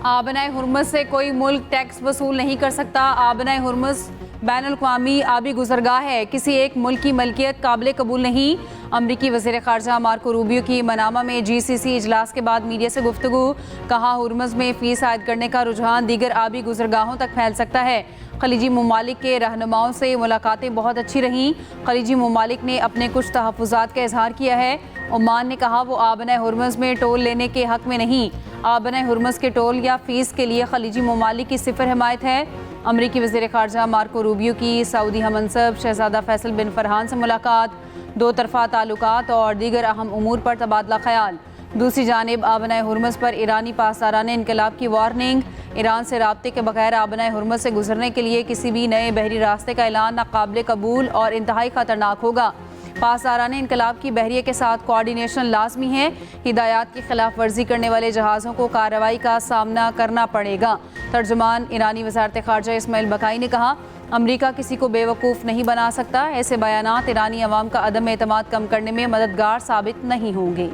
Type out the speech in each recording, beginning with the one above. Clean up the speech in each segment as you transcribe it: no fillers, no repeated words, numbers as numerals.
आबनाए Hormuz से कोई मुल्क टैक्स वसूल नहीं कर सकता। आबनाए हुर्मुज़ बैनुल-अक़वामी आबी गुज़रगाह है, किसी एक मुल्क की मलकियत काबिल कबूल नहीं। अमरीकी वज़ीर ख़ारजा मार्को रूबियो की मनामा में GCC इजलास के बाद मीडिया से गुफ्तगू। कहा, हुर्मुज़ में फ़ीस आयद करने का रुझान दीगर आबी गुज़रगाहों तक फैल सकता है। खलीजी ममालिक के रहनुमाओं से मुलाकातें बहुत अच्छी रहीं। खलीजी ममालिक ने अपने कुछ तहफ़्फ़ुज़ात का इजहार किया है। ओमान ने कहा वो आबनाए हुर्मुज़ में टोल लेने के हक़ में नहीं। आबनाए हुर्मुज़ के टोल या फ़ीस के लिए खलीजी ममालिक की सिफ़र हिमायत है। अमरीकी वज़ीर ख़ारजा मार्को रूबियो की सऊदी हमनसब शहज़ादा फैसल बिन फ़रहान से मुलाकात, दो तरफ़ा ताल्लुकात और दीगर अहम उमूर पर तबादला ख्याल। दूसरी जानिब आबनाए हुर्मुज़ पर ईरानी पासदाराने इनकलाब की वार्निंग। ईरान से राब्ते के बगैर आबनाए हुर्मुज़ से गुजरने के लिए किसी भी नए बहरी रास्ते का ऐलान नाकाबिल कबूल और इंतहाई ख़तरनाक होगा। पासदाराने इनकलाब की बहरिया के साथ कोऑर्डिनेशन लाजमी है। हिदायत की खिलाफ वर्जी करने वाले जहाज़ों को कार्रवाई का सामना करना पड़ेगा। तर्जुमान ईरानी वज़ारत ख़ारजा इस्माइल बकाई ने कहा, अमरीका किसी को बेवकूफ़ नहीं बना सकता। ऐसे बयानात ईरानी अवाम का अदम एतमाद कम करने में मददगार साबित नहीं होंगे।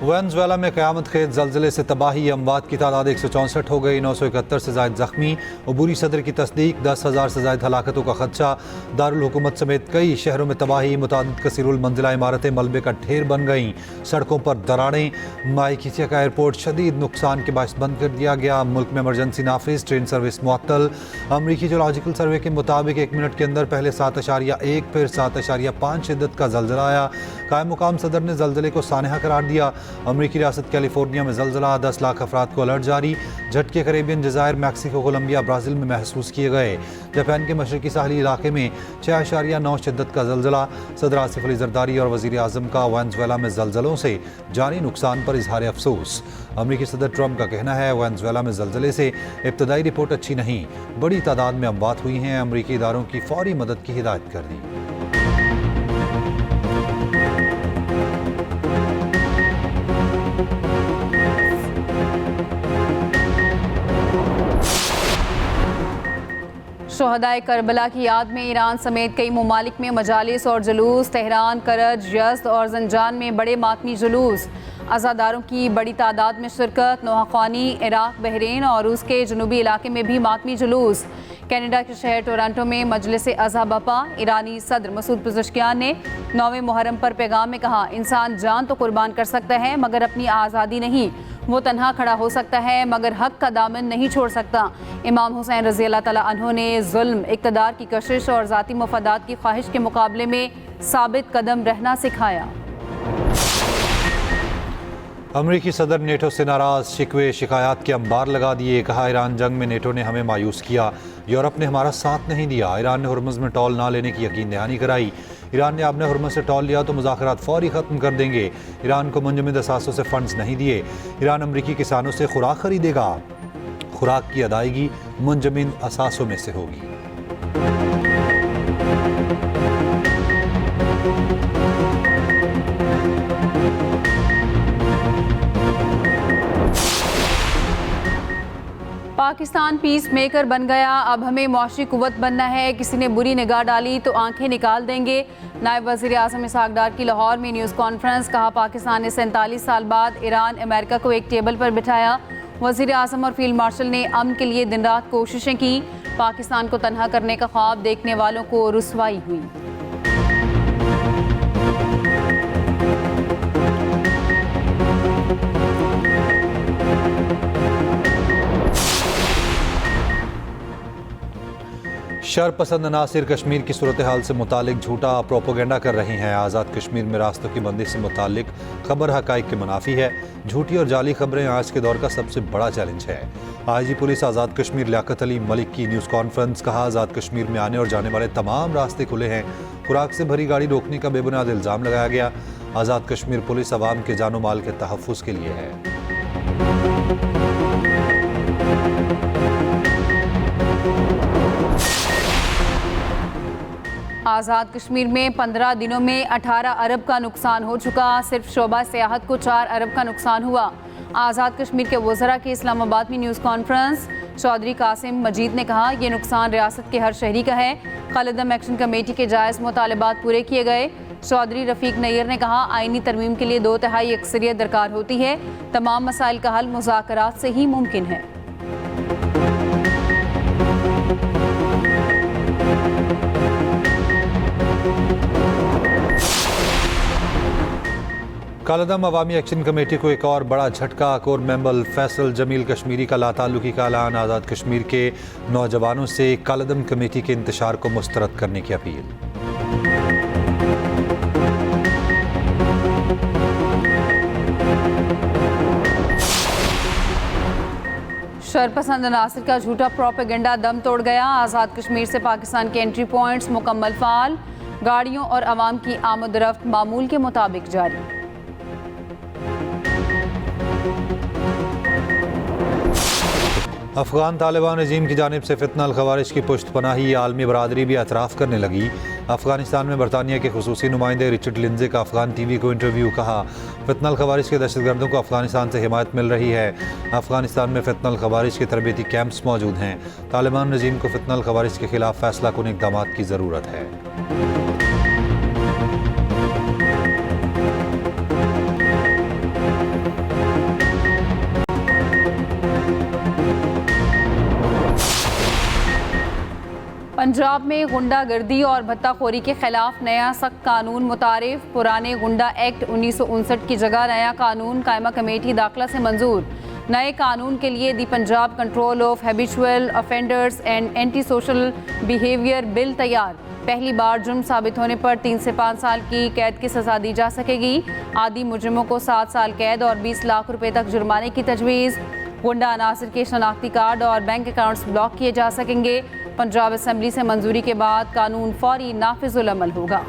वेनेज़ुएला में क़यामत खेज ज़लज़ले से तबाही, अमवात की तादाद 164 हो गई, 971 से ज़ायद ज़ख्मी। अबूरी सदर की तस्दीक, 10,000 से ज़ायद हलाकतों का खदशा। दारुल हुकूमत समेत कई शहरों में तबाही, मुतादिद कसीरुल मंजिला इमारतें मलबे का ढेर बन गईं। सड़कों पर दरारें। माईकिसिया का एयरपोर्ट शदीद नुकसान के बायस बंद कर दिया गया। मुल्क में इमरजेंसी नाफिज, ट्रेन सर्विस मुअत्तल। अमरीकी जियोलॉजिकल सर्वे के मुताबिक 1 मिनट के अंदर पहले 7.1 फिर 7.5 शिद्दत का ज़लज़ला आया। कायम मुकाम सदर ने ज़लज़ले को सानहा करार दिया। अमरीकी रियासत कैलिफोर्निया में ज़लज़ला, 10 लाख अफराद को अलर्ट जारी। झटके करेबियन जज़ायर, मैक्सिको, कोलंबिया, ब्राज़ील में महसूस किए गए। जापान के मशरकी साहली इलाके में 6.9 शिद्दत का ज़लज़ला। सदर आसिफ अली ज़रदारी और वज़ीर आज़म का वेनेज़ुएला में ज़लज़लों से जानी नुकसान पर इजहार अफसोस। अमरीकी सदर ट्रंप का कहना है, वेनेज़ुएला में ज़लज़ले से इब्तदाई रिपोर्ट अच्छी नहीं, बड़ी तादाद में अमवात हुई हैं। अमरीकी इदारों की फौरी मदद की हिदायत कर दी। शोहदाए करबला की याद में ईरान समेत कई ममालिक में मजालिस और जुलूस। तेहरान, करज, यज़्द और ज़ंजान में बड़े मातमी जुलूस। अज़ादारों की बड़ी तादाद में शिरकत। नोहाख्वानी, इराक, बहरीन और रूस के जनूबी इलाके में भी मातमी जुलूस। कनाडा के शहर टोरंटो में मजलिस अज़ा बपा। ईरानी सदर मसूद पज़ेश्कियान ने 9वें मुहर्रम पर पैगाम में कहा, इंसान जान तो कुर्बान कर सकता है मगर अपनी आज़ादी नहीं। वो तन्हा खड़ा हो सकता है मगर हक का दामन नहीं छोड़ सकता। इमाम हुसैन रज़ी अल्लाह तआला अन्हु ने जुल्म, इक़्तिदार की कशिश और ज़ाती मफादात की ख्वाहिश के मुकाबले में साबित कदम रहना सिखाया। अमरीकी सदर नेटो से नाराज़, शिकवे शिकायत के अंबार लगा दिए। कहा, ईरान जंग में नेटो ने हमें मायूस किया, यूरोप ने हमारा साथ नहीं दिया। ईरान ने हुर्मुज़ में टोल ना लेने की यकीन दहानी कराई। ईरान ने आपने हुर्मुज़ से टोल लिया तो मुज़ाकरात फौरी ख़त्म कर देंगे। ईरान को मुंजमद असासों से फ़ंड्स नहीं दिए। ईरान अमरीकी किसानों से खुराक खरीदेगा, खुराक की अदायगी मुंजमद असासों में से होगी। पाकिस्तान पीस मेकर बन गया, अब हमें मौशी कुव्वत बनना है। किसी ने बुरी निगाह डाली तो आंखें निकाल देंगे। नायब वज़ीर आज़म इसहाक़ डार की लाहौर में न्यूज़ कॉन्फ्रेंस। कहा, पाकिस्तान ने 47 साल बाद ईरान, अमेरिका को एक टेबल पर बिठाया। वज़ीर आज़म और फील्ड मार्शल ने अमन के लिए दिन रात कोशिशें की। पाकिस्तान को तन्हा करने का ख्वाब देखने वालों को रुसवाई हुई। शरपसंद अनासिर कश्मीर की सूरत हाल से मुतालिक झूठा प्रोपोगेंडा कर रहे हैं। आज़ाद कश्मीर में रास्तों की बंदी से मुतालिक खबर हक़ाइक़ के मुनाफी है। झूठी और जाली खबरें आज के दौर का सबसे बड़ा चैलेंज है। आईजी पुलिस आज़ाद कश्मीर लियाकत अली मलिक की न्यूज़ कॉन्फ्रेंस। कहा, आज़ाद कश्मीर में आने और जाने वाले तमाम रास्ते खुले हैं। खुराक से भरी गाड़ी रोकने का बेबुनियाद इल्ज़ाम लगाया गया। आज़ाद कश्मीर पुलिस अवाम के जानो माल के तहफ़्फ़ुज़ के लिए है। आज़ाद कश्मीर में 15 दिनों में 18 अरब का नुकसान हो चुका। सिर्फ शोबा सियाहत को 4 अरब का नुकसान हुआ। आज़ाद कश्मीर के वज़रा की इस्लामाबाद में न्यूज़ कॉन्फ्रेंस। चौधरी कासिम मजीद ने कहा, यह नुकसान रियासत के हर शहरी का है। कालेदम एक्शन कमेटी के जायज़ मुतालबात पूरे किए गए। चौधरी रफीक नैयर ने कहा, आइनी तरमीम के लिए 2/3 अक्सरियत दरकार होती है। तमाम मसाइल का हल मुज़ाकरात से ही मुमकिन है। कालेदम अवामी एक्शन कमेटी को एक और बड़ा झटका। कोर मेंबर फैसल जमील कश्मीरी का लाताल्लुकी का ऐलान। आज़ाद कश्मीर के नौजवानों से कालेदम कमेटी के इंतशार को मुस्तरद करने की अपील। शरपसंद अनासर का झूठा प्रोपेगेंडा दम तोड़ गया। आज़ाद कश्मीर से पाकिस्तान के एंट्री पॉइंट्स मुकम्मल फ़ाल। गाड़ियों और आवाम की आमद-रफ्त मामूल के मुताबिक जारी। अफगान तालिबान रजीम की जानिब से फितना अल खवारिज की पुश्त पनाही आलमी बरादरी भी एतराफ़ करने लगी। अफगानिस्तान में बरतानिया के खुसूसी नुमाइंदे रिचर्ड लिंजे का अफगान TV को इंटरव्यू। कहा, फितना अल खवारिज के दहशतगर्दों को अफगानिस्तान से हिमायत मिल रही है। अफगानिस्तान में फितना अल खवारिज के तरबेती कैंप्स मौजूद हैं। तालिबान रजीम को फितना अल खवारिज के खिलाफ फैसला कुन इक़दाम की ज़रूरत है। पंजाब में गुंडागर्दी और भत्ताखोरी के खिलाफ नया सख्त कानून मुतारिफ। पुराने गुंडा एक्ट 1959 की जगह नया कानून कायमा कमेटी दाखिला से मंजूर। नए कानून के लिए the Punjab control of habitual offenders and anti social behaviour bill तैयार। पहली बार जुर्म साबित होने पर 3 से 5 साल की कैद की सजा दी जा सकेगी। आदि मुजरिमों को 7 साल कैद और 20 लाख रुपए तक जुर्माने की तजवीज़। गुंडा अनासर के शनाख्ती कार्ड और बैंक अकाउंट्स ब्लॉक किए जा सकेंगे। पंजाब असम्बली से मंजूरी के बाद कानून फौरी नाफिजुल अमल होगा।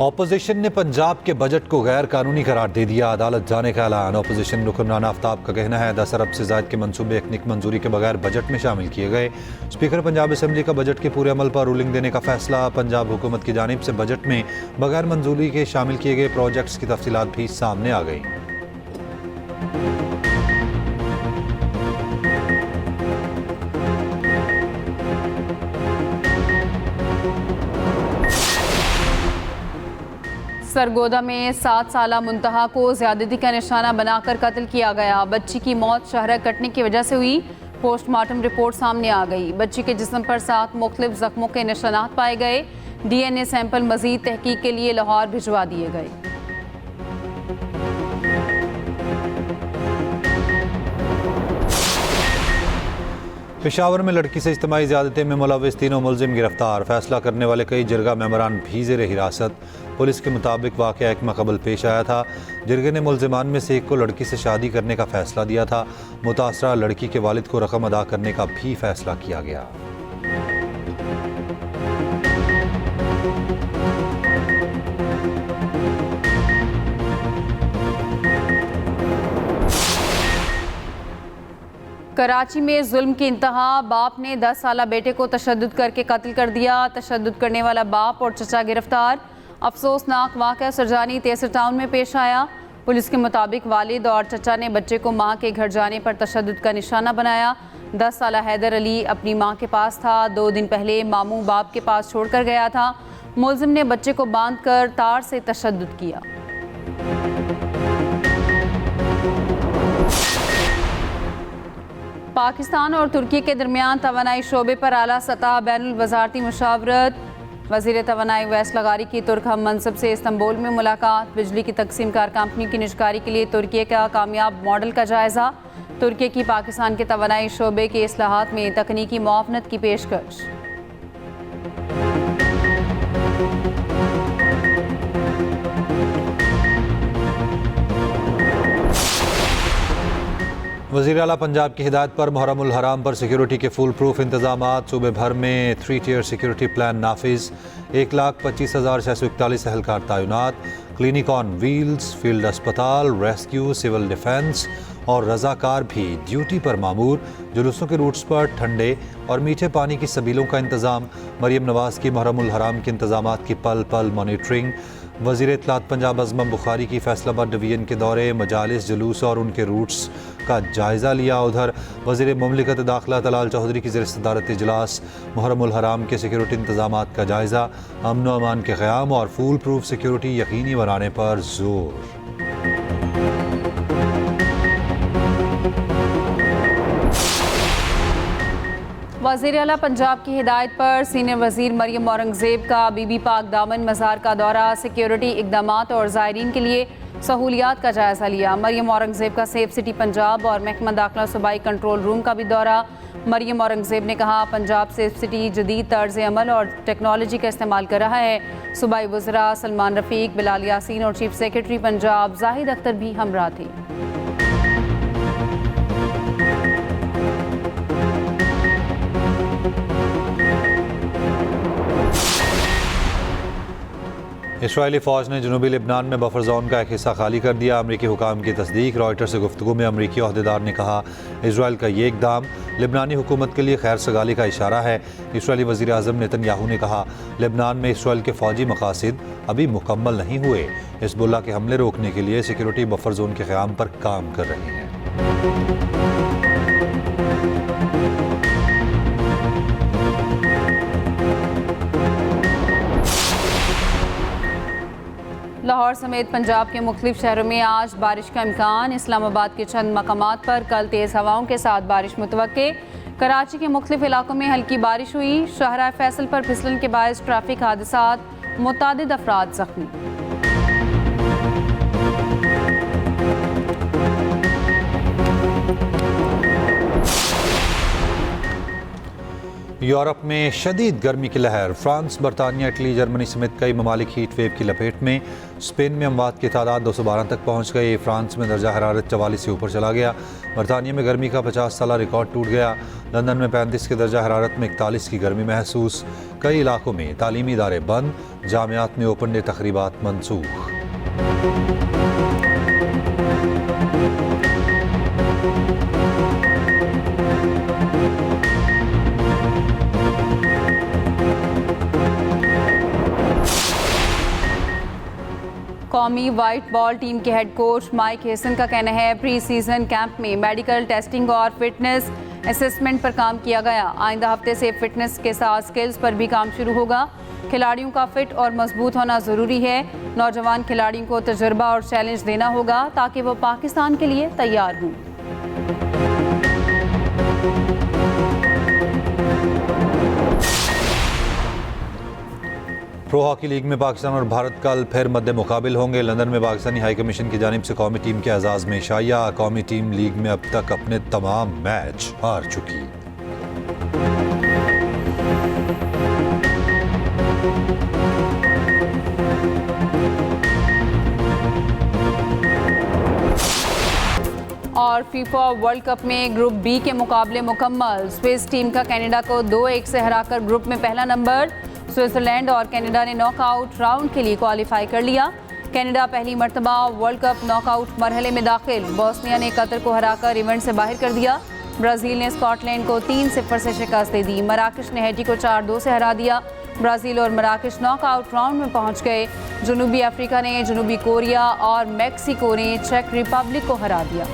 ऑपोजिशन ने पंजाब के बजट को गैर कानूनी करार दे दिया। अदालत जाने का ऐलान। ऑपोजिशन रुकन राना आफ्ताब का कहना है, 10 अरब से ज़ायद के मंसूबे एथनिक मंजूरी के बगैर बजट में शामिल किए गए। स्पीकर पंजाब असम्बली का बजट के पूरे अमल पर रूलिंग देने का फैसला। पंजाब हुकूमत की जानिब से बजट में बगैर मंजूरी के शामिल किए गए प्रोजेक्ट्स की तफसीलात भी सामने आ गई। सरगोदा में 7 साला मुंतहा को ज्यादती का निशाना बनाकर कत्ल किया गया। बच्ची की मौत शहरा कटने की वजह से हुई। पोस्टमार्टम रिपोर्ट सामने आ गई। बच्ची के जिस्म पर 7 मुख्तलिफ जख्मों के निशानात पाए गए। DNA सैंपल मजीद तहकीक के लिए लाहौर भिजवा दिए गए। पेशावर में लड़की से इज्तिमाई ज़्यादती में मुलव्विस 3 मुलजिम गिरफ्तार। फैसला करने वाले कई जिरगा मेंबरान भी ज़ेर हिरासत। पुलिस के मुताबिक वाक़या एक माह कबल पेश आया था। जिरगे ने मुलजिमान में से एक को लड़की से शादी करने का फैसला दिया था। मुतासरा लड़की के वालिद को रकम अदा करने का भी फैसला किया गया। कराची में जुल्म की इंतहा। बाप ने 10 साला बेटे को तशद्दुद करके कत्ल कर दिया। तशद्दुद करने वाला बाप और चचा गिरफ्तार। अफसोसनाक वाक़या सरजानी तेसर टाउन में पेश आया। पुलिस के मुताबिक वालिद और चचा ने बच्चे को मां के घर जाने पर तशद्दुद का निशाना बनाया। 10 साला हैदर अली अपनी मां के पास था। 2 दिन पहले मामू बाप के पास छोड़कर गया था। मुलजिम ने बच्चे को बांधकर तार से तशद्दुद किया। पाकिस्तान और तुर्की के दरमियान तवानाई शोबे पर आला सतह बैनुल वज़ारती मुशावरत। वज़ीर तवानाई वैस लगारी की तुर्क हम मनसब से इस्तंबुल में मुलाकात। बिजली की तकसीम कार कंपनी की निजकारी के लिए तुर्की का कामयाब मॉडल का जायज़ा। तुर्की की पाकिस्तान के तवानाई शोबे के इस्लाहात में तकनीकी मुआवनत की पेशकश। वज़ीर आला पंजाब की हिदायत पर मुहर्रमुल हराम पर सिक्योरिटी के फुल प्रूफ इंतजाम। सूबे भर में 3 टियर सिक्योरिटी प्लान नाफिज। 1,25,641 एहलकार तैनात। क्लिनिक ऑन व्हील्स, फील्ड अस्पताल, रेस्क्यू, सिविल डिफेंस और रजाकार भी ड्यूटी पर मामूर। जुलूसों के रूट्स पर ठंडे और मीठे पानी की सबीलों का इंतज़ाम। मरियम नवाज़ की मुहर्रमुल हराम के इंतज़ामात की पल पल मॉनिटरिंग। वज़ीर इत्तलात पंजाब अज़मम बुखारी की फैसलाबाद डिवीज़न के दौरे, मजालिस, जुलूस और उनके रूट्स का जायज़ा लिया। उधर वज़ीर मुमलिकत दाखिला तलाल चौधरी की ज़ेर सदारत इजलास, मुहर्रमुल हराम के सिक्योरिटी इंतज़ामात का जायज़ा, अमन व अमान के क़याम और फूल प्रूफ सिक्योरिटी यकीनी बनाने पर जोर। वज़ीर आला पंजाब की हिदायत पर सीनियर वज़ीर मरियम औरंगज़ेब का बीबी पाक दामन मज़ार का दौरा, सिक्योरिटी इक़दामात और ज़ायरीन के लिए सहूलियात का जायज़ा लिया। मरियम औरंगज़ेब का सेफ सिटी पंजाब और महकमा दाखिला सूबाई कंट्रोल रूम का भी दौरा। मरियम औरंगज़ेब ने कहा, पंजाब सेफ सिटी जदीद तर्ज अमल और टेक्नोलॉजी का इस्तेमाल कर रहा है। सूबाई वज़रा सलमान रफ़ीक, बिलाल यासीन और चीफ सेक्रेटरी पंजाब जाहिद अख्तर भी हमरा थे। इसराइली फ़ौज ने जनूबी लिबनान में बफर जोन का एक हिस्सा खाली कर दिया। अमरीकी हुकाम की तस्दीक। रॉयटर से गुफ्तगू में अमरीकी अहदेदार ने कहा, इसराइल का ये इक़दाम लिबनानी हुकूमत के लिए खैर सगाली का इशारा है। इसराइली वज़ीर आज़म नेतन्याहू ने कहा, लिबनान में इसराइल के फ़ौजी मकासद अभी मुकम्मल नहीं हुए। हिज़्बुल्लाह के हमले रोकने के लिए सिक्योरिटी बफर जोन के क़याम पर काम कर रहे हैं। लाहौर समेत पंजाब के मुख्तलिफ शहरों में आज बारिश का इम्कान। इस्लामाबाद के चंद मकामात पर कल तेज़ हवाओं के साथ बारिश मुतवक्के। कराची के मुख्तलिफ इलाकों में हल्की बारिश हुई। शाहराह फैसल पर फिसलन के बायस ट्रैफिक हादसात, मुतादिद अफराद जख्मी। यूरोप में शदीद गर्मी की लहर। फ्रांस, बरतानिया, इटली, जर्मनी समेत कई ममालिक हीट वेव की लपेट में। स्पेन में अमवात की तादाद 212 तक पहुँच गई। फ्रांस में दर्जा हरारत 44 से ऊपर चला गया। बरतानिया में गर्मी का 50 साला रिकॉर्ड टूट गया। लंदन में 35 के दर्जा हरारत में 41 की गर्मी महसूस। कई इलाकों में तालीमी इदारे बंद, जामियात में ओपन डे तकरीबात मनसूख। कौमी वाइट बॉल टीम के हेड कोच माइक हेसन का कहना है, प्री सीजन कैंप में मेडिकल टेस्टिंग और फिटनेस असेसमेंट पर काम किया गया। आइंदा हफ्ते से फिटनेस के साथ स्किल्स पर भी काम शुरू होगा। खिलाड़ियों का फिट और मजबूत होना ज़रूरी है। नौजवान खिलाड़ियों को तजुर्बा और चैलेंज देना होगा ताकि वो पाकिस्तान के लिए तैयार हों। प्रो हॉकी लीग में पाकिस्तान और भारत कल फिर मद्दे मुकाबिल होंगे। लंदन में पाकिस्तानी हाई कमीशन की जानिब से कौमी टीम के एजाज़ में शाया। कौमी टीम लीग में अब तक अपने तमाम मैच हार चुकी। और फीफा वर्ल्ड कप में ग्रुप बी के मुकाबले मुकम्मल। स्विस टीम का कनाडा को 2-1 से हराकर ग्रुप में पहला नंबर। स्विट्जरलैंड और कनाडा ने नॉकआउट राउंड के लिए क्वालिफाई कर लिया। कनाडा पहली मर्तबा वर्ल्ड कप नॉकआउट मरहले में दाखिल। बोस्निया ने कतर को हराकर इवेंट से बाहर कर दिया। ब्राज़ील ने स्कॉटलैंड को 3-0 से शिकस्त दे दी। मराकश ने हैटी को 4-2 से हरा दिया। ब्राज़ील और मराकश नॉकआउट राउंड में पहुंच गए। जनूबी अफ्रीका ने जनूबी कोरिया और मैक्सिको ने चेक रिपब्लिक को हरा दिया।